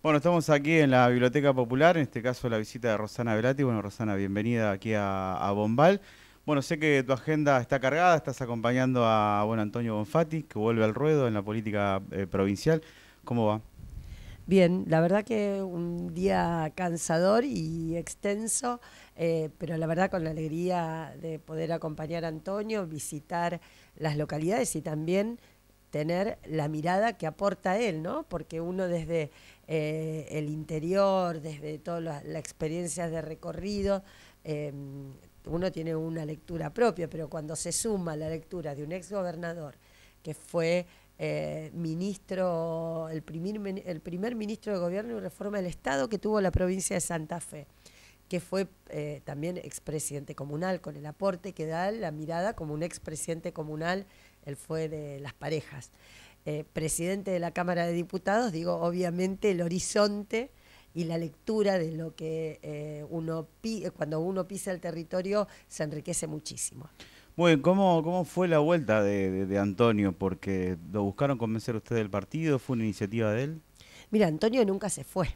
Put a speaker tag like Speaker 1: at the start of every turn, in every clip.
Speaker 1: Bueno, estamos aquí en la Biblioteca Popular, en este caso la visita de Rosana Velati. Bueno, Rosana, bienvenida aquí a Bombal. Bueno, sé que tu agenda está cargada, estás acompañando a Antonio Bonfatti, que vuelve al ruedo en la política provincial. ¿Cómo va?
Speaker 2: Bien, la verdad que un día cansador y extenso, pero la verdad con la alegría de poder acompañar a Antonio, visitar las localidades y también tener la mirada que aporta él, ¿no? Porque uno desde el interior, desde todas las experiencias de recorrido, eh, uno tiene una lectura propia, pero cuando se suma la lectura de un ex gobernador que fue ministro, el primer ministro de Gobierno y Reforma del Estado que tuvo la provincia de Santa Fe, que fue también expresidente comunal, con el aporte que da la mirada como un expresidente comunal, él fue de Las Parejas. Presidente de la Cámara de Diputados, digo, obviamente el horizonte y la lectura de lo que cuando uno pisa el territorio se enriquece muchísimo.
Speaker 1: Bueno, ¿cómo fue la vuelta de Antonio? Porque lo buscaron convencer a usted del partido, fue una iniciativa de él.
Speaker 2: Mira, Antonio nunca se fue.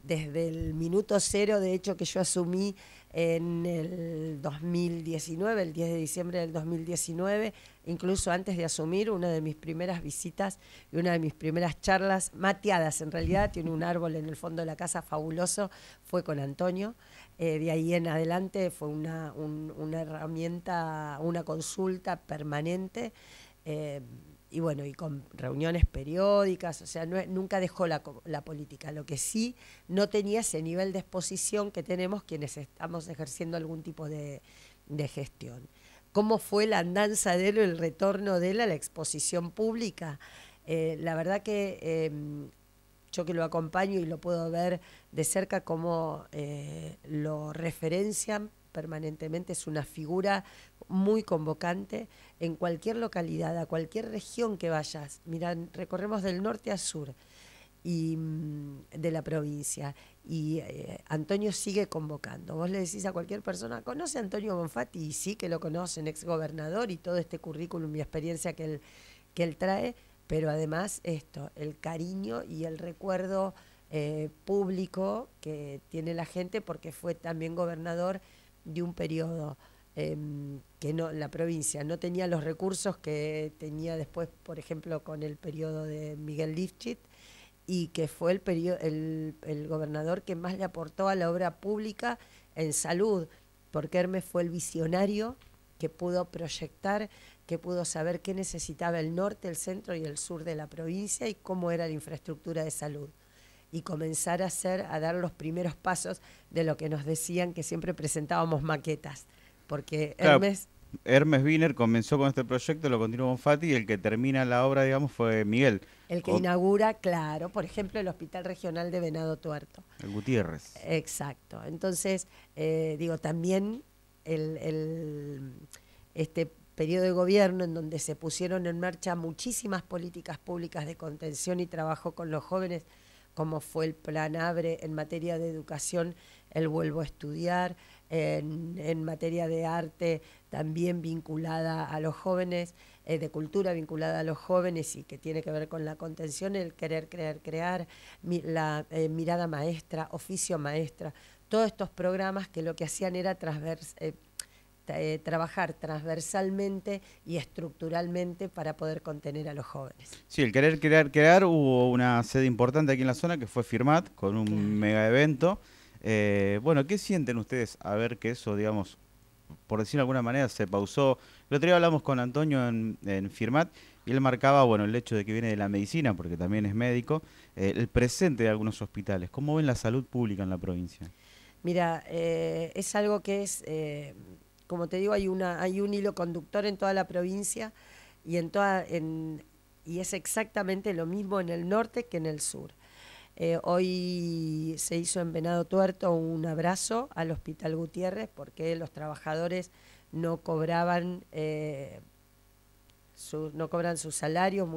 Speaker 2: Desde el minuto cero, de hecho, que yo asumí en el 2019, el 10 de diciembre del 2019, incluso antes de asumir, una de mis primeras visitas y una de mis primeras charlas, mateadas en realidad, tiene un árbol en el fondo de la casa fabuloso, fue con Antonio. De ahí en adelante fue una herramienta, una consulta permanente. eh, y bueno, y con reuniones periódicas, o sea, nunca dejó la política. Lo que sí no tenía ese nivel de exposición que tenemos quienes estamos ejerciendo algún tipo de gestión. ¿Cómo fue la andanza de él, el retorno de él a la exposición pública? La verdad que yo que lo acompaño y lo puedo ver de cerca cómo lo referencian permanentemente, es una figura muy convocante en cualquier localidad, a cualquier región que vayas. Mirá, recorremos del norte a sur y de la provincia. Y Antonio sigue convocando. Vos le decís a cualquier persona, ¿conoce a Antonio Bonfatti? Y sí que lo conocen, ex gobernador y todo este currículum y experiencia que él trae, pero además esto, el cariño y el recuerdo público que tiene la gente porque fue también gobernador de un periodo que no, la provincia no tenía los recursos que tenía después, por ejemplo, con el periodo de Miguel Lifchit, y que fue el gobernador que más le aportó a la obra pública en salud, porque Hermes fue el visionario que pudo proyectar, que pudo saber qué necesitaba el norte, el centro y el sur de la provincia y cómo era la infraestructura de salud. Y comenzar a dar los primeros pasos de lo que nos decían que siempre presentábamos maquetas, porque
Speaker 1: Claro,
Speaker 2: Hermes,
Speaker 1: Hermes Wiener comenzó con este proyecto, lo continuó Bonfatti y el que termina la obra, digamos, fue Miguel,
Speaker 2: el que
Speaker 1: con
Speaker 2: inaugura, claro, por ejemplo, el Hospital Regional de Venado Tuerto.
Speaker 1: el Gutiérrez.
Speaker 2: Exacto. Entonces, digo, también el, el, este periodo de gobierno en donde se pusieron en marcha muchísimas políticas públicas de contención y trabajo con los jóvenes, como fue el Plan ABRE en materia de educación, el Vuelvo a Estudiar, en materia de arte también vinculada a los jóvenes, de cultura vinculada a los jóvenes y que tiene que ver con la contención, el querer, creer, crear, la mirada maestra, oficio maestra, todos estos programas que lo que hacían era trabajar transversalmente y estructuralmente para poder contener a los jóvenes.
Speaker 1: Sí, el querer crear, hubo una sede importante aquí en la zona que fue Firmat, con un
Speaker 2: Claro.
Speaker 1: mega evento. Bueno, ¿qué sienten ustedes a ver que eso, digamos, por decirlo de alguna manera, se pausó? El otro día hablamos con Antonio en Firmat y él marcaba, bueno, el hecho de que viene de la medicina, porque también es médico, el presente de algunos hospitales. ¿Cómo ven la salud pública en la provincia?
Speaker 2: Mira, es algo que es, como te digo, hay un hilo conductor en toda la provincia y y es exactamente lo mismo en el norte que en el sur. Hoy se hizo en Venado Tuerto un abrazo al Hospital Gutiérrez porque los trabajadores no cobraban no cobran sus salarios,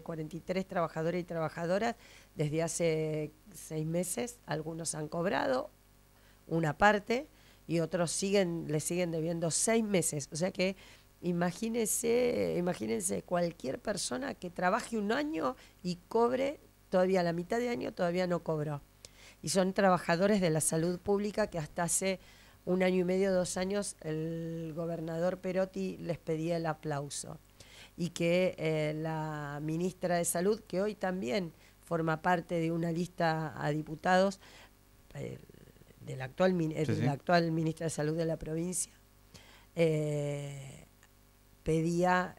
Speaker 2: 43 trabajadores y trabajadoras desde hace 6 meses, algunos han cobrado una parte y otros le siguen debiendo 6 meses. O sea que imagínense cualquier persona que trabaje un año y cobre todavía a la mitad de año todavía no cobró. Y son trabajadores de la salud pública que hasta hace 1 año y medio, 2 años, el gobernador Perotti les pedía el aplauso. Y que la ministra de Salud, que hoy también forma parte de una lista a diputados, de la actual,
Speaker 1: Sí,
Speaker 2: de la
Speaker 1: sí.
Speaker 2: actual ministra de Salud de la provincia, pedía,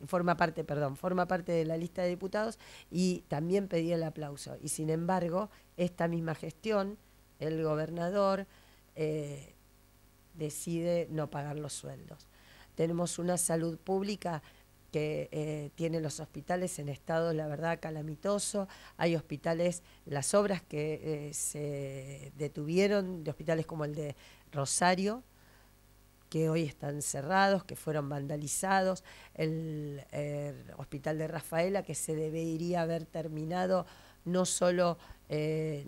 Speaker 2: forma parte de la lista de diputados y también pedía el aplauso. Y sin embargo, esta misma gestión, el gobernador decide no pagar los sueldos. Tenemos una salud pública que tiene los hospitales en estado, la verdad, calamitoso. Hay hospitales, las obras que se detuvieron, de hospitales como el de Rosario, que hoy están cerrados, que fueron vandalizados, el hospital de Rafaela, que se debería haber terminado, no solo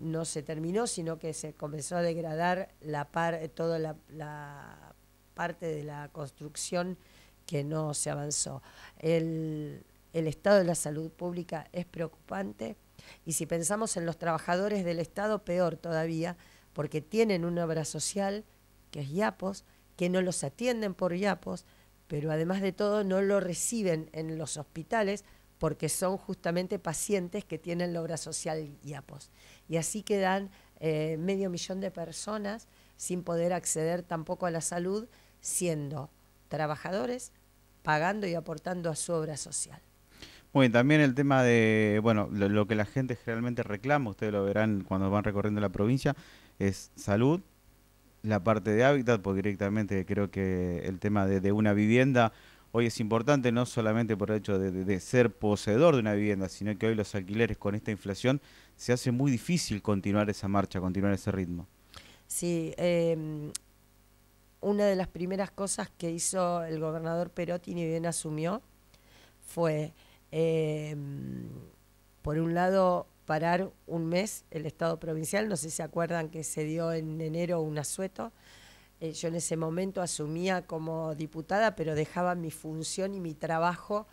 Speaker 2: no se terminó, sino que se comenzó a degradar toda la parte de la construcción que no se avanzó. El estado de la salud pública es preocupante, y si pensamos en los trabajadores del Estado, peor todavía, porque tienen una obra social, que es IAPOS, que no los atienden por IAPOS, pero además de todo no lo reciben en los hospitales porque son justamente pacientes que tienen la obra social IAPOS. Y así quedan 500.000 de personas sin poder acceder tampoco a la salud, siendo trabajadores, pagando y aportando a su obra social.
Speaker 1: Bueno, y también el tema de, bueno, lo que la gente generalmente reclama, ustedes lo verán cuando van recorriendo la provincia, es salud, la parte de hábitat, porque directamente creo que el tema de una vivienda hoy es importante, no solamente por el hecho de ser poseedor de una vivienda, sino que hoy los alquileres con esta inflación se hace muy difícil continuar esa marcha, continuar ese ritmo.
Speaker 2: Sí, una de las primeras cosas que hizo el gobernador Perotti ni bien asumió fue, eh, por un lado, parar un mes el Estado provincial. No sé si se acuerdan que se dio en enero un asueto. Yo en ese momento asumía como diputada, pero dejaba mi función y mi trabajo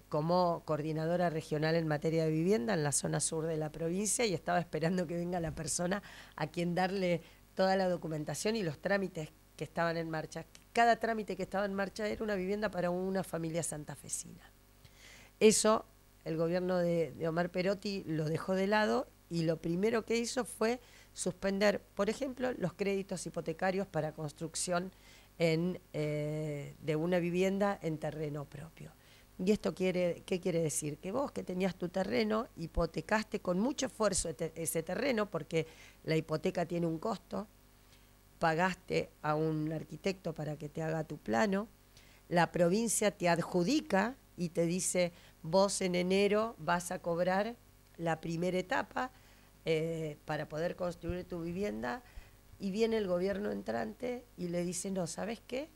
Speaker 2: como coordinadora regional en materia de vivienda en la zona sur de la provincia, y estaba esperando que venga la persona a quien darle toda la documentación y los trámites que estaban en marcha. Cada trámite que estaba en marcha era una vivienda para una familia santafesina. Eso el gobierno de Omar Perotti lo dejó de lado, y lo primero que hizo fue suspender, por ejemplo, los créditos hipotecarios para construcción de una vivienda en terreno propio. ¿Y esto qué quiere decir? Que vos, que tenías tu terreno, hipotecaste con mucho esfuerzo ese terreno, porque la hipoteca tiene un costo, pagaste a un arquitecto para que te haga tu plano, la provincia te adjudica y te dice: vos en enero vas a cobrar la primera etapa para poder construir tu vivienda, y viene el gobierno entrante y le dice: no, ¿sabes qué?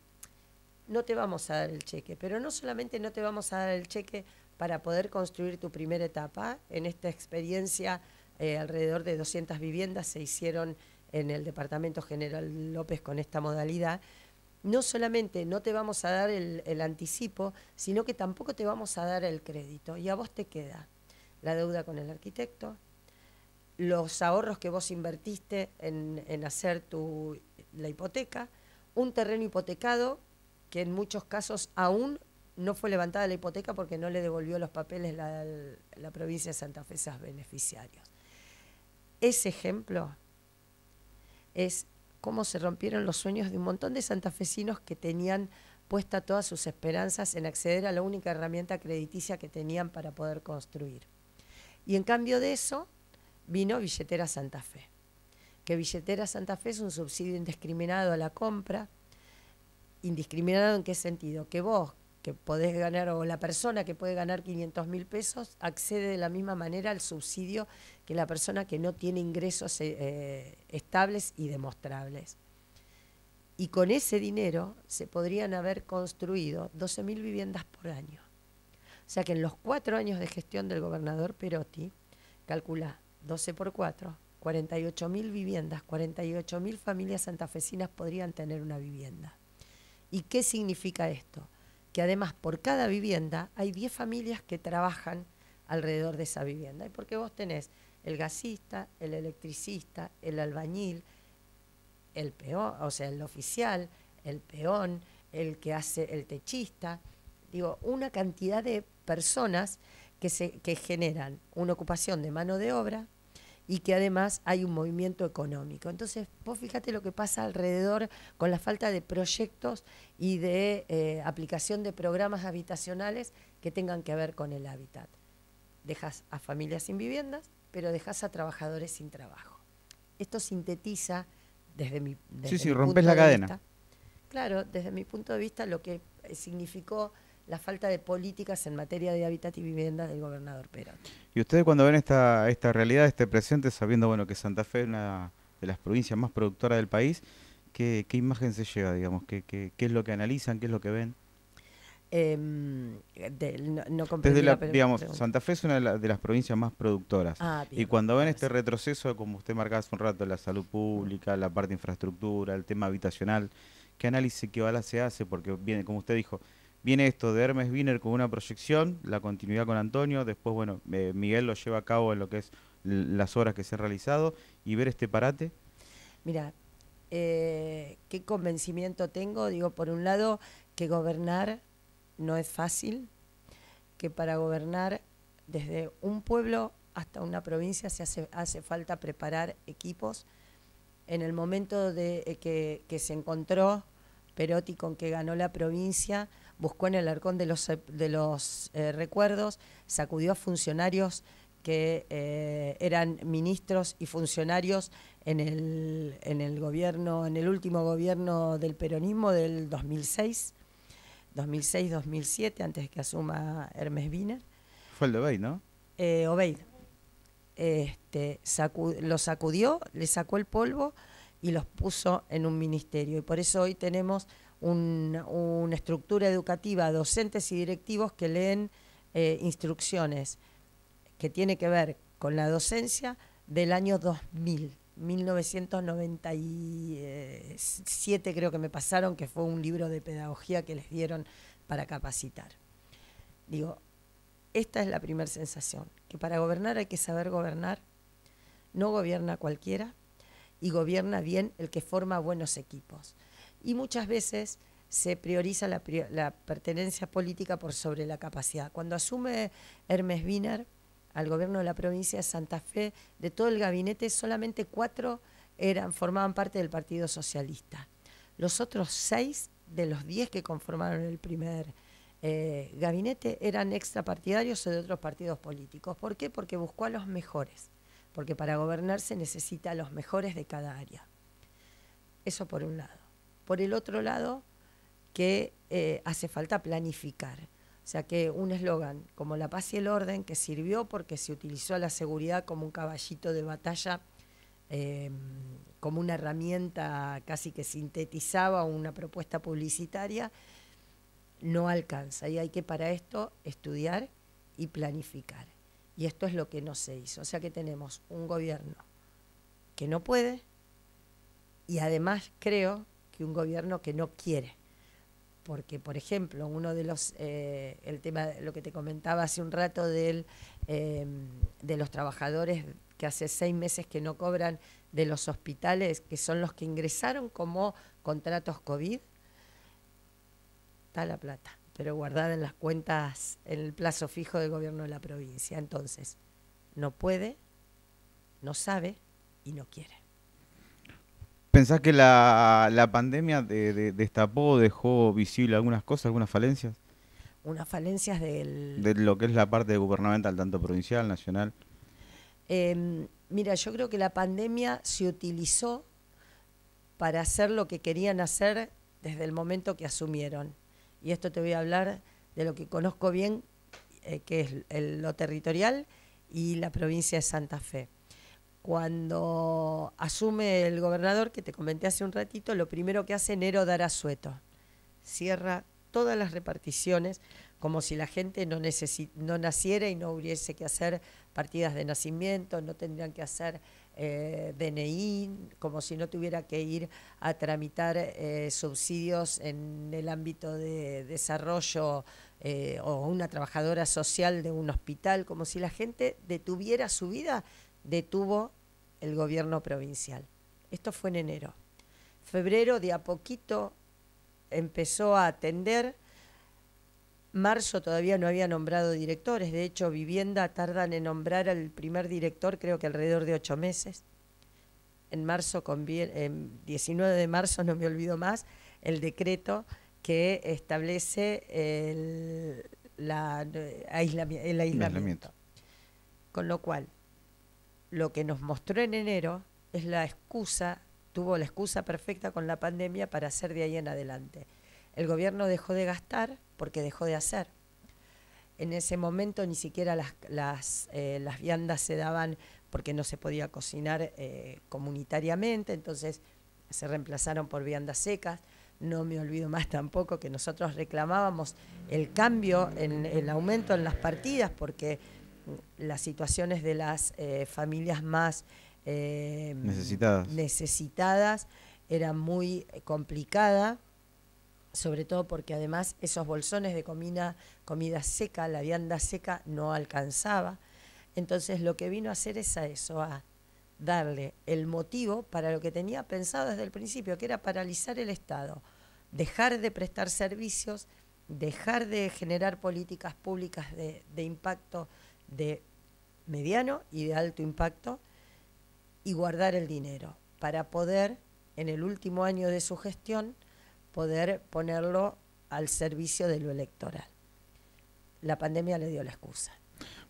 Speaker 2: No te vamos a dar el cheque, pero no solamente no te vamos a dar el cheque para poder construir tu primera etapa. En esta experiencia, alrededor de 200 viviendas se hicieron en el departamento General López con esta modalidad. No solamente no te vamos a dar el anticipo, sino que tampoco te vamos a dar el crédito. Y a vos te queda la deuda con el arquitecto, los ahorros que vos invertiste en hacer la hipoteca, un terreno hipotecado que en muchos casos aún no fue levantada la hipoteca porque no le devolvió los papeles la provincia de Santa Fe a esos beneficiarios. Ese ejemplo es cómo se rompieron los sueños de un montón de santafesinos que tenían puesta todas sus esperanzas en acceder a la única herramienta crediticia que tenían para poder construir. Y en cambio de eso vino Billetera Santa Fe, que Billetera Santa Fe es un subsidio indiscriminado a la compra. ¿Indiscriminado en qué sentido? Que vos, que podés ganar, o la persona que puede ganar 500.000 pesos, accede de la misma manera al subsidio que la persona que no tiene ingresos estables y demostrables. Y con ese dinero se podrían haber construido 12.000 viviendas por año. O sea que en los 4 años de gestión del gobernador Perotti, calcula 12 por 4, 48.000 viviendas, 48.000 familias santafesinas podrían tener una vivienda. ¿Y qué significa esto? Que además por cada vivienda hay 10 familias que trabajan alrededor de esa vivienda. Y porque vos tenés el gasista, el electricista, el albañil, el peón, o sea, el oficial, el peón, el que hace el techista, digo, una cantidad de personas que generan una ocupación de mano de obra y que además hay un movimiento económico. Entonces, vos fíjate lo que pasa alrededor con la falta de proyectos y de aplicación de programas habitacionales que tengan que ver con el hábitat. Dejas a familias sin viviendas, pero dejas a trabajadores sin trabajo. Esto sintetiza desde mi
Speaker 1: rompes
Speaker 2: punto
Speaker 1: la
Speaker 2: de
Speaker 1: cadena.
Speaker 2: vista, claro, desde mi punto de vista, lo que significó la falta de políticas en materia de hábitat y vivienda del gobernador Perón.
Speaker 1: Y ustedes cuando ven esta realidad, este presente, sabiendo bueno que Santa Fe es una de las provincias más productoras del país, ¿qué imagen se lleva, digamos? ¿Qué es lo que analizan? ¿Qué es lo que ven?
Speaker 2: No comprendí la
Speaker 1: Digamos,
Speaker 2: pregunta.
Speaker 1: Santa Fe es una de las provincias más productoras.
Speaker 2: Ah,
Speaker 1: Y
Speaker 2: bien,
Speaker 1: cuando ven
Speaker 2: ahora
Speaker 1: este
Speaker 2: sí.
Speaker 1: retroceso, como usted marcaba hace un rato, la salud pública, la parte de infraestructura, el tema habitacional, ¿qué análisis, qué balance se hace? Porque viene, como usted dijo, viene esto de Hermes Wiener con una proyección, la continuidad con Antonio, después, bueno, Miguel lo lleva a cabo en lo que es las obras que se han realizado, y ver este parate.
Speaker 2: Mira, qué convencimiento tengo, digo, por un lado, que gobernar no es fácil, que para gobernar desde un pueblo hasta una provincia hace falta preparar equipos. En el momento que se encontró Perotti con que ganó la provincia, buscó en el arcón de los recuerdos, sacudió a funcionarios que eran ministros y funcionarios en el gobierno, en el último gobierno del peronismo del 2006-2007, antes de que asuma Hermes Wiener.
Speaker 1: Fue el de Bey, ¿no?
Speaker 2: Obeid. Lo sacudió, le sacó el polvo y los puso en un ministerio. Y por eso hoy tenemos una estructura educativa, docentes y directivos que leen instrucciones que tiene que ver con la docencia del año 2000. 1997 creo que me pasaron, que fue un libro de pedagogía que les dieron para capacitar. Digo, esta es la primera sensación, que para gobernar hay que saber gobernar, no gobierna cualquiera y gobierna bien el que forma buenos equipos. Y muchas veces se prioriza la pertenencia política por sobre la capacidad. Cuando asume Hermes Wiener al gobierno de la provincia de Santa Fe, de todo el gabinete, solamente 4 formaban parte del Partido Socialista. Los otros 6 de los 10 que conformaron el primer gabinete eran extrapartidarios o de otros partidos políticos. ¿Por qué? Porque buscó a los mejores, porque para gobernar se necesita a los mejores de cada área. Eso por un lado. Por el otro lado, que hace falta planificar. O sea que un eslogan como la paz y el orden, que sirvió porque se utilizó a la seguridad como un caballito de batalla, como una herramienta casi que sintetizaba una propuesta publicitaria, no alcanza. Y hay que para esto estudiar y planificar. Y esto es lo que no se hizo. O sea que tenemos un gobierno que no puede y además creo que un gobierno que no quiere. Porque, por ejemplo, uno de el tema, lo que te comentaba hace un rato de los trabajadores que hace 6 meses que no cobran de los hospitales, que son los que ingresaron como contratos COVID, está la plata, pero guardada en las cuentas, en el plazo fijo del gobierno de la provincia. Entonces, no puede, no sabe y no quiere.
Speaker 1: ¿Pensás que la pandemia destapó, dejó visible algunas cosas, algunas falencias?
Speaker 2: Unas falencias
Speaker 1: De lo que es la parte gubernamental, tanto provincial, nacional.
Speaker 2: Mira, yo creo que la pandemia se utilizó para hacer lo que querían hacer desde el momento que asumieron. Y esto te voy a hablar de lo que conozco bien, que es lo territorial y la provincia de Santa Fe. Cuando asume el gobernador, que te comenté hace un ratito, lo primero que hace enero dar asueto. Cierra todas las reparticiones, como si la gente no naciera y no hubiese que hacer partidas de nacimiento, no tendrían que hacer DNI, como si no tuviera que ir a tramitar subsidios en el ámbito de desarrollo o una trabajadora social de un hospital, como si la gente detuviera su vida, detuvo el gobierno provincial. Esto fue en enero. Febrero de a poquito empezó a atender. Marzo todavía no había nombrado directores, de hecho Vivienda tardan en nombrar al primer director creo que alrededor de 8 meses. En marzo, en 19 de marzo, no me olvido más, el decreto que establece el aislamiento. Con lo cual, lo que nos mostró en enero es tuvo la excusa perfecta con la pandemia para hacer de ahí en adelante. El gobierno dejó de gastar porque dejó de hacer. En ese momento ni siquiera las viandas se daban porque no se podía cocinar comunitariamente, entonces se reemplazaron por viandas secas. No me olvido más tampoco que nosotros reclamábamos el cambio, el aumento en las partidas, porque las situaciones de las familias más necesitadas eran muy complicadas, sobre todo porque además esos bolsones de comida seca, la vianda seca, no alcanzaba. Entonces lo que vino a hacer es a darle el motivo para lo que tenía pensado desde el principio, que era paralizar el Estado, dejar de prestar servicios, dejar de generar políticas públicas de impacto de mediano y de alto impacto y guardar el dinero para poder, en el último año de su gestión, poder ponerlo al servicio de lo electoral. La pandemia le dio la excusa.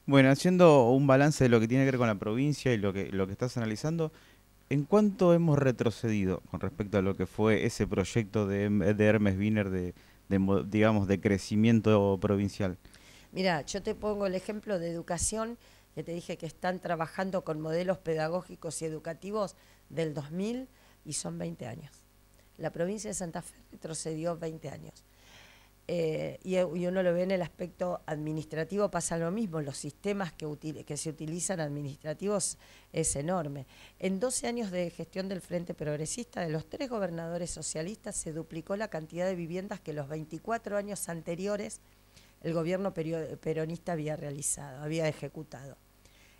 Speaker 1: Bueno, haciendo un balance de lo que tiene que ver con la provincia y lo que estás analizando, ¿en cuánto hemos retrocedido con respecto a lo que fue ese proyecto de Hermes Wiener digamos, de crecimiento provincial?
Speaker 2: Mira, yo te pongo el ejemplo de educación, que te dije que están trabajando con modelos pedagógicos y educativos del 2000 y son 20 años. La provincia de Santa Fe retrocedió 20 años. Y uno lo ve en el aspecto administrativo, pasa lo mismo, los sistemas que se utilizan administrativos es enorme. En 12 años de gestión del Frente Progresista, de los 3 gobernadores socialistas, se duplicó la cantidad de viviendas que los 24 años anteriores el gobierno peronista había ejecutado.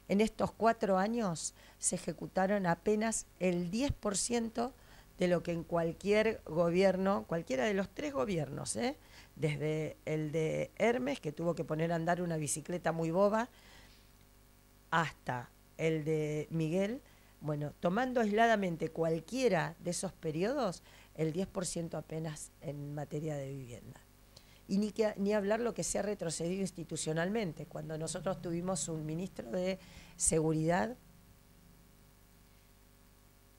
Speaker 2: En estos 4 años se ejecutaron apenas el 10% de lo que en cualquier gobierno, cualquiera de los 3 gobiernos, desde el de Hermes, que tuvo que poner a andar una bicicleta muy boba, hasta el de Miguel, bueno, tomando aisladamente cualquiera de esos periodos, el 10% apenas en materia de vivienda. Y ni hablar lo que se ha retrocedido institucionalmente. Cuando nosotros tuvimos un ministro de Seguridad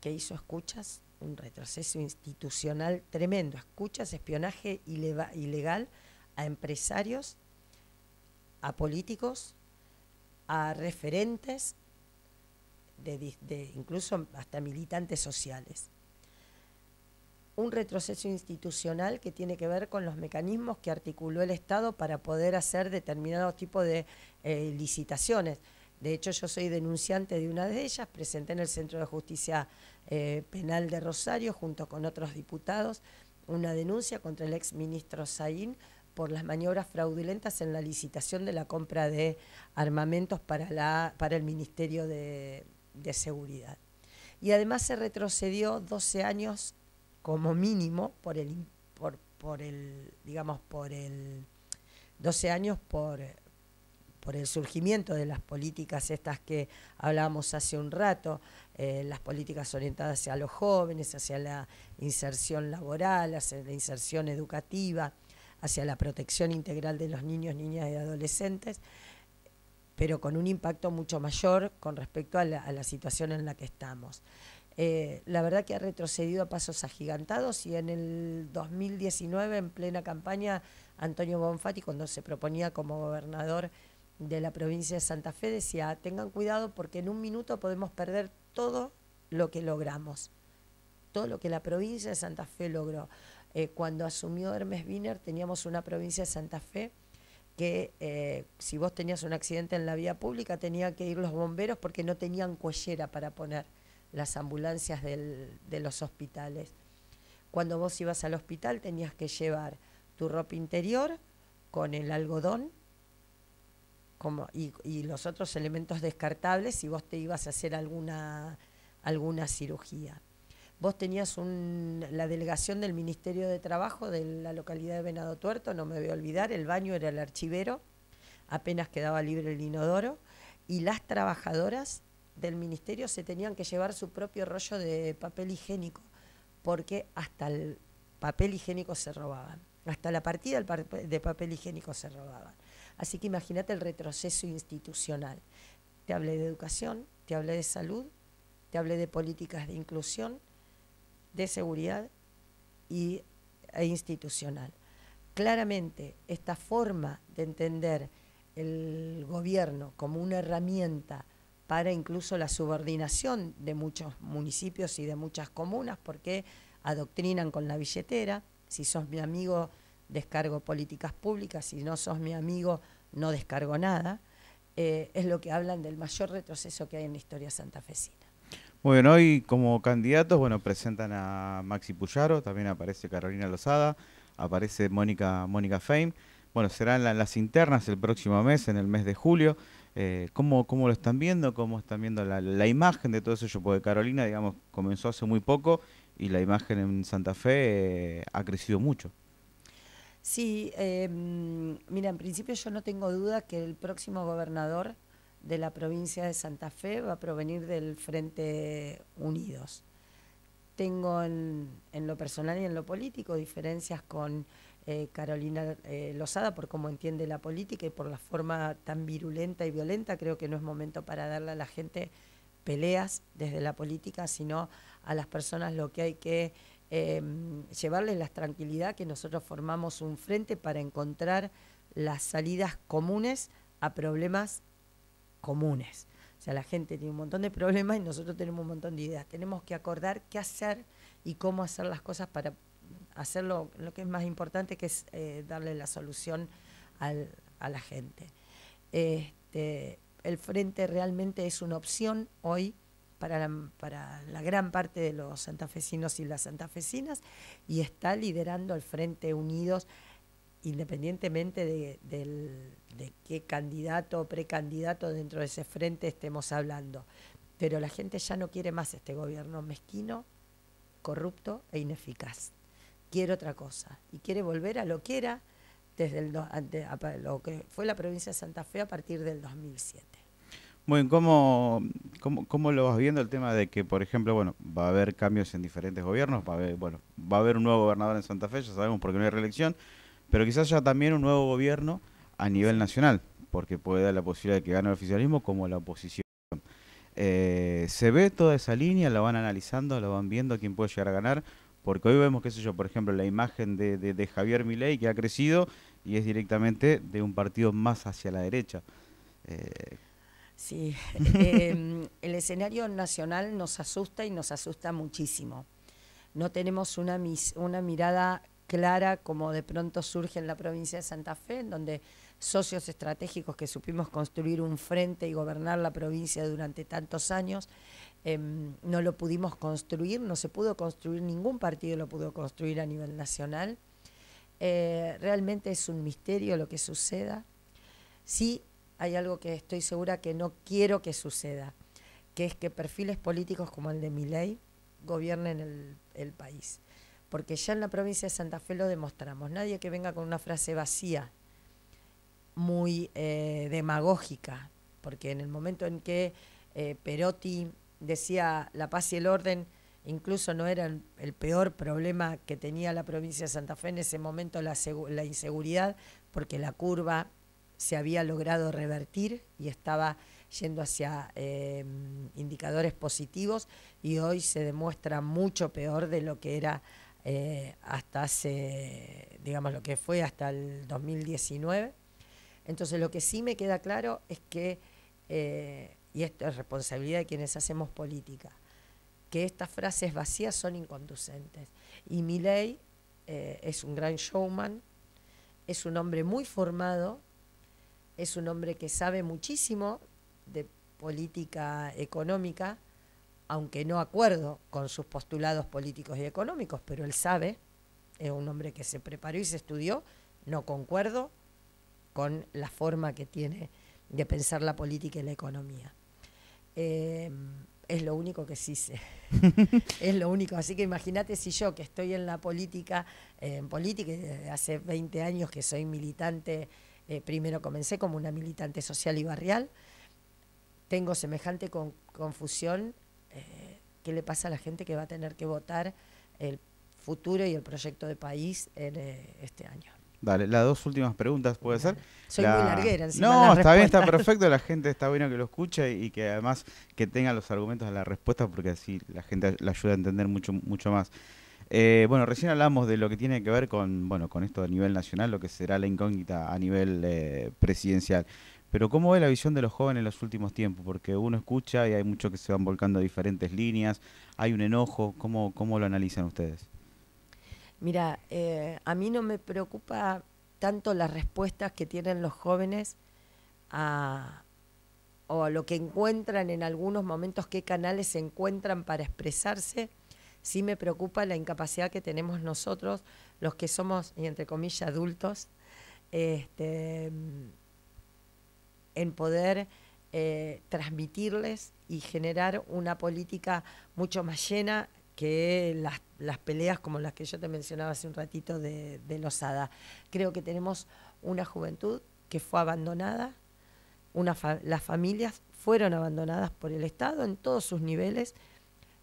Speaker 2: que hizo escuchas, un retroceso institucional tremendo, escuchas, espionaje ilegal a empresarios, a políticos, a referentes, incluso hasta militantes sociales. Un retroceso institucional que tiene que ver con los mecanismos que articuló el Estado para poder hacer determinados tipos de licitaciones. De hecho, yo soy denunciante de una de ellas, presenté en el Centro de Justicia Penal de Rosario, junto con otros diputados, una denuncia contra el exministro Saín por las maniobras fraudulentas en la licitación de la compra de armamentos para el Ministerio de Seguridad. Y además se retrocedió 12 años como mínimo por el 12 años por el surgimiento de las políticas estas que hablábamos hace un rato, las políticas orientadas hacia los jóvenes, hacia la inserción laboral, hacia la inserción educativa, hacia la protección integral de los niños, niñas y adolescentes, pero con un impacto mucho mayor con respecto a la situación en la que estamos. La verdad que ha retrocedido a pasos agigantados y en el 2019, en plena campaña, Antonio Bonfatti, cuando se proponía como gobernador de la provincia de Santa Fe, decía, tengan cuidado porque en un minuto podemos perder todo lo que logramos, todo lo que la provincia de Santa Fe logró. Cuando asumió Hermes Wiener teníamos una provincia de Santa Fe que si vos tenías un accidente en la vía pública tenía que ir los bomberos porque no tenían cuellera para poner las ambulancias de los hospitales. Cuando vos ibas al hospital tenías que llevar tu ropa interior con el algodón y los otros elementos descartables si vos te ibas a hacer alguna cirugía. Vos tenías la delegación del Ministerio de Trabajo de la localidad de Venado Tuerto, no me voy a olvidar, el baño era el archivero, apenas quedaba libre el inodoro, y las trabajadoras del ministerio se tenían que llevar su propio rollo de papel higiénico, porque hasta el papel higiénico se robaban, hasta la partida de papel higiénico se robaban. Así que imagínate el retroceso institucional. Te hablé de educación, te hablé de salud, te hablé de políticas de inclusión, de seguridad e institucional. Claramente, esta forma de entender el gobierno como una herramienta para incluso la subordinación de muchos municipios y de muchas comunas, porque adoctrinan con la billetera: si sos mi amigo, descargo políticas públicas; si no sos mi amigo, no descargo nada. Es lo que hablan del mayor retroceso que hay en la historia santafesina.
Speaker 1: Muy bien, hoy como candidatos, bueno, presentan a Maxi Puyaro, también aparece Carolina Lozada, aparece Mónica Fein. Bueno, serán las internas el próximo mes, en el mes de julio. ¿Cómo lo están viendo? ¿Cómo están viendo la imagen de todo eso? Porque Carolina, digamos, comenzó hace muy poco y la imagen en Santa Fe ha crecido mucho.
Speaker 2: Sí, mira, en principio yo no tengo duda que el próximo gobernador de la provincia de Santa Fe va a provenir del Frente Unidos. Tengo en lo personal y en lo político diferencias con Carolina Lozada por cómo entiende la política y por la forma tan virulenta y violenta. Creo que no es momento para darle a la gente peleas desde la política, sino a las personas lo que hay que llevarles la tranquilidad que nosotros formamos un frente para encontrar las salidas comunes a problemas comunes. O sea, la gente tiene un montón de problemas y nosotros tenemos un montón de ideas. Tenemos que acordar qué hacer y cómo hacer las cosas para hacerlo, lo que es más importante, que es darle la solución a la gente. El frente realmente es una opción hoy para la gran parte de los santafesinos y las santafesinas, y está liderando el Frente Unidos, independientemente de qué candidato o precandidato dentro de ese frente estemos hablando. Pero la gente ya no quiere más este gobierno mezquino, corrupto e ineficaz. Quiere otra cosa y quiere volver a lo que era desde lo que fue la provincia de Santa Fe a partir del 2007.
Speaker 1: Bueno, ¿cómo lo vas viendo el tema de que, por ejemplo, bueno, va a haber cambios en diferentes gobiernos? Va a haber un nuevo gobernador en Santa Fe, ya sabemos, porque no hay reelección, pero quizás ya también un nuevo gobierno a nivel nacional, porque puede dar la posibilidad de que gane el oficialismo como la oposición. ¿Se ve toda esa línea? ¿La van analizando? ¿La van viendo quién puede llegar a ganar? Porque hoy vemos, qué sé yo, por ejemplo, la imagen de Javier Milei, que ha crecido y es directamente de un partido más hacia la derecha.
Speaker 2: Sí, el escenario nacional nos asusta y nos asusta muchísimo. No tenemos una mirada clara como de pronto surge en la provincia de Santa Fe, en donde socios estratégicos que supimos construir un frente y gobernar la provincia durante tantos años, no lo pudimos construir, no se pudo construir, ningún partido lo pudo construir a nivel nacional. Realmente es un misterio lo que suceda. Sí, hay algo que estoy segura que no quiero que suceda, que es que perfiles políticos como el de Milei gobiernen el país. Porque ya en la provincia de Santa Fe lo demostramos. Nadie que venga con una frase vacía, muy demagógica, porque en el momento en que Perotti decía la paz y el orden, incluso no era el peor problema que tenía la provincia de Santa Fe en ese momento, la inseguridad, porque la curva se había logrado revertir y estaba yendo hacia indicadores positivos, y hoy se demuestra mucho peor de lo que era hasta hace, digamos, lo que fue hasta el 2019. Entonces lo que sí me queda claro es que, y esto es responsabilidad de quienes hacemos política, que estas frases vacías son inconducentes. Y Milei es un gran showman, es un hombre muy formado, es un hombre que sabe muchísimo de política económica, aunque no acuerdo con sus postulados políticos y económicos, pero él sabe, es un hombre que se preparó y se estudió, no concuerdo, con la forma que tiene de pensar la política y la economía. Es lo único que sí sé. Es lo único. Así que imagínate si yo, que estoy en la política, y desde hace 20 años que soy militante, primero comencé como una militante social y barrial, tengo semejante confusión. ¿Qué le pasa a la gente que va a tener que votar el futuro y el proyecto de país en este año?
Speaker 1: Dale, las dos últimas preguntas, ¿puede ser?
Speaker 2: Soy muy larguera encima
Speaker 1: No,
Speaker 2: en la
Speaker 1: está bien, está
Speaker 2: respuesta.
Speaker 1: perfecto, la gente está bueno que lo escuche y que además que tenga los argumentos de la respuesta porque así la gente la ayuda a entender mucho, mucho más. Bueno, recién hablamos de lo que tiene que ver con, bueno, con esto a nivel nacional, lo que será la incógnita a nivel presidencial. Pero ¿cómo ve la visión de los jóvenes en los últimos tiempos? Porque uno escucha y hay muchos que se van volcando a diferentes líneas, hay un enojo, ¿cómo lo analizan ustedes?
Speaker 2: Mira, a mí no me preocupa tanto las respuestas que tienen los jóvenes a, o a lo que encuentran en algunos momentos, qué canales se encuentran para expresarse. Sí me preocupa la incapacidad que tenemos nosotros, los que somos, y entre comillas, adultos, este, en poder transmitirles y generar una política mucho más llena que las peleas como las que yo te mencionaba hace un ratito de Lozada. Creo que tenemos una juventud que fue abandonada, las familias fueron abandonadas por el Estado en todos sus niveles,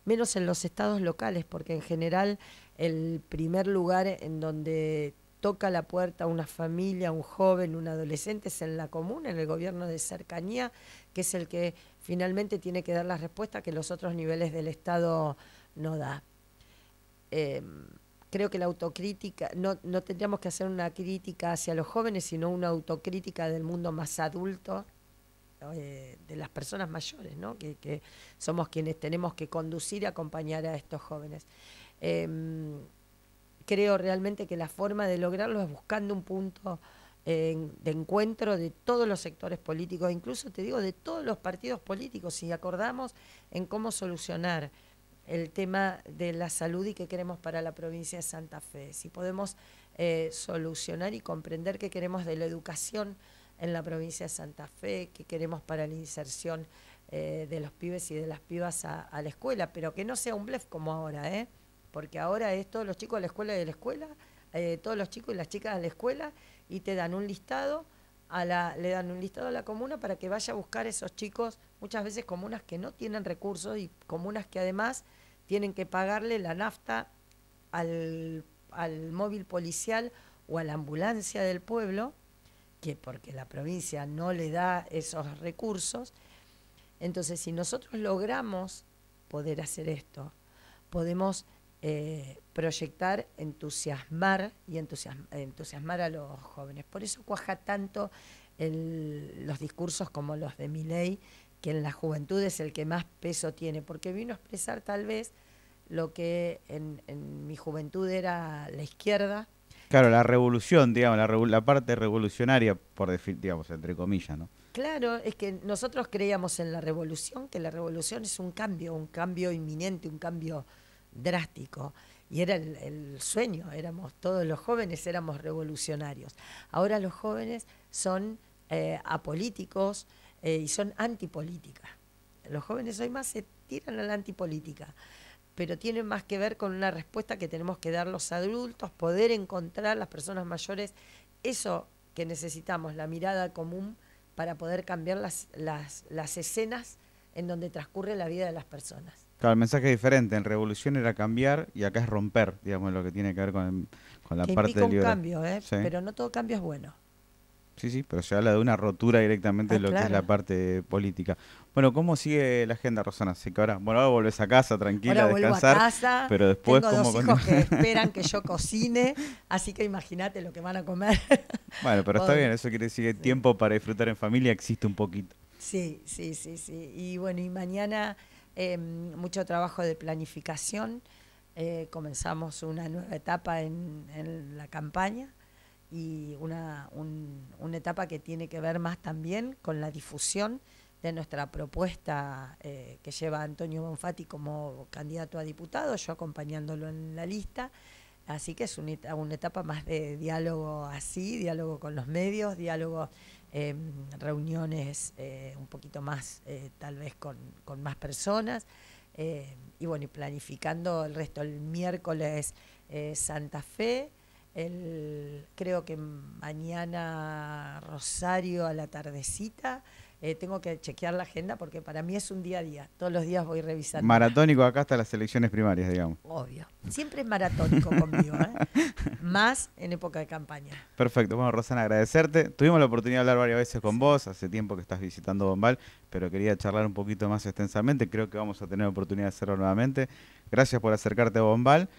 Speaker 2: menos en los estados locales, porque en general el primer lugar en donde toca la puerta una familia, un joven, un adolescente es en la comuna, en el gobierno de cercanía, que es el que finalmente tiene que dar la respuesta que los otros niveles del Estado no da. Creo que la autocrítica, no tendríamos que hacer una crítica hacia los jóvenes, sino una autocrítica del mundo más adulto, de las personas mayores, ¿no? Que somos quienes tenemos que conducir y acompañar a estos jóvenes. Creo realmente que la forma de lograrlo es buscando un punto de encuentro de todos los sectores políticos, incluso te digo de todos los partidos políticos, si acordamos en cómo solucionar el tema de la salud y qué queremos para la provincia de Santa Fe, si podemos solucionar y comprender qué queremos de la educación en la provincia de Santa Fe, qué queremos para la inserción de los pibes y de las pibas a la escuela, pero que no sea un blef como ahora, porque ahora es todos los chicos a la escuela y de la escuela, todos los chicos y las chicas a la escuela, y te dan un listado, le dan un listado a la comuna para que vaya a buscar esos chicos, muchas veces comunas que no tienen recursos y comunas que además tienen que pagarle la nafta al móvil policial o a la ambulancia del pueblo, que porque la provincia no le da esos recursos. Entonces, si nosotros logramos poder hacer esto, podemos proyectar, entusiasmar y entusiasmar a los jóvenes. Por eso cuaja tanto los discursos como los de Milei, que en la juventud es el que más peso tiene, porque vino a expresar tal vez lo que en mi juventud era la izquierda.
Speaker 1: Claro, la revolución, digamos, la parte revolucionaria, por decir, digamos, entre comillas, ¿no?
Speaker 2: Claro, es que nosotros creíamos en la revolución, que la revolución es un cambio inminente, un cambio drástico. Y era el sueño, todos los jóvenes éramos revolucionarios. Ahora los jóvenes son apolíticos y son antipolítica. Los jóvenes hoy más se tiran a la antipolítica, pero tiene más que ver con una respuesta que tenemos que dar los adultos, poder encontrar las personas mayores, eso que necesitamos, la mirada común para poder cambiar las escenas en donde transcurre la vida de las personas.
Speaker 1: Claro, el mensaje es diferente, en revolución era cambiar y acá es romper, digamos, lo que tiene que ver con la
Speaker 2: Que
Speaker 1: parte
Speaker 2: implica
Speaker 1: del
Speaker 2: un
Speaker 1: libre.
Speaker 2: cambio,
Speaker 1: Sí.
Speaker 2: pero no todo cambio es bueno.
Speaker 1: Sí, sí, pero se habla de una rotura directamente de lo que es la
Speaker 2: Claro.
Speaker 1: parte política. Bueno, ¿cómo sigue la agenda, Rosana? Así que ahora volvés a casa tranquila
Speaker 2: Ahora
Speaker 1: a
Speaker 2: vuelvo a
Speaker 1: descansar,
Speaker 2: casa,
Speaker 1: pero después
Speaker 2: tengo
Speaker 1: ¿cómo
Speaker 2: dos hijos que
Speaker 1: continúa?
Speaker 2: esperan que yo cocine, así que imagínate lo que van a comer.
Speaker 1: Bueno, pero está
Speaker 2: Hoy.
Speaker 1: bien, eso quiere decir que
Speaker 2: Sí.
Speaker 1: tiempo para disfrutar en familia existe un poquito.
Speaker 2: Sí, sí, sí, sí. Y bueno, y mañana mucho trabajo de planificación. Comenzamos una nueva etapa en la campaña y una etapa que tiene que ver más también con la difusión de nuestra propuesta que lleva Antonio Bonfatti como candidato a diputado, yo acompañándolo en la lista, Así que es una etapa más de diálogo así, diálogo con los medios, diálogo, reuniones un poquito más, tal vez con más personas, y bueno, y planificando el resto. El miércoles Santa Fe, creo que mañana Rosario a la tardecita. Tengo que chequear la agenda porque para mí es un día a día. Todos los días voy revisando.
Speaker 1: Maratónico acá hasta las elecciones primarias, digamos.
Speaker 2: Obvio. Siempre es maratónico conmigo, más en época de campaña.
Speaker 1: Perfecto. Bueno, Rosana, agradecerte. Tuvimos la oportunidad de hablar varias veces con vos. Hace tiempo que estás visitando Bombal, pero quería charlar un poquito más extensamente. Creo que vamos a tener oportunidad de hacerlo nuevamente. Gracias por acercarte a Bombal.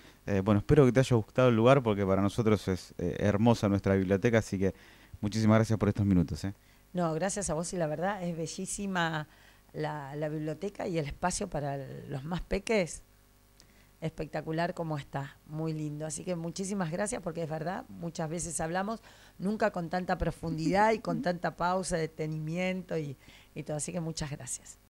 Speaker 1: Bueno, espero que te haya gustado el lugar porque para nosotros es hermosa nuestra biblioteca, así que muchísimas gracias por estos minutos.
Speaker 2: No, gracias a vos y la verdad es bellísima la biblioteca y el espacio para los más peques. Espectacular como está, muy lindo. Así que muchísimas gracias porque es verdad, muchas veces hablamos, nunca con tanta profundidad y con tanta pausa, detenimiento y todo. Así que muchas gracias.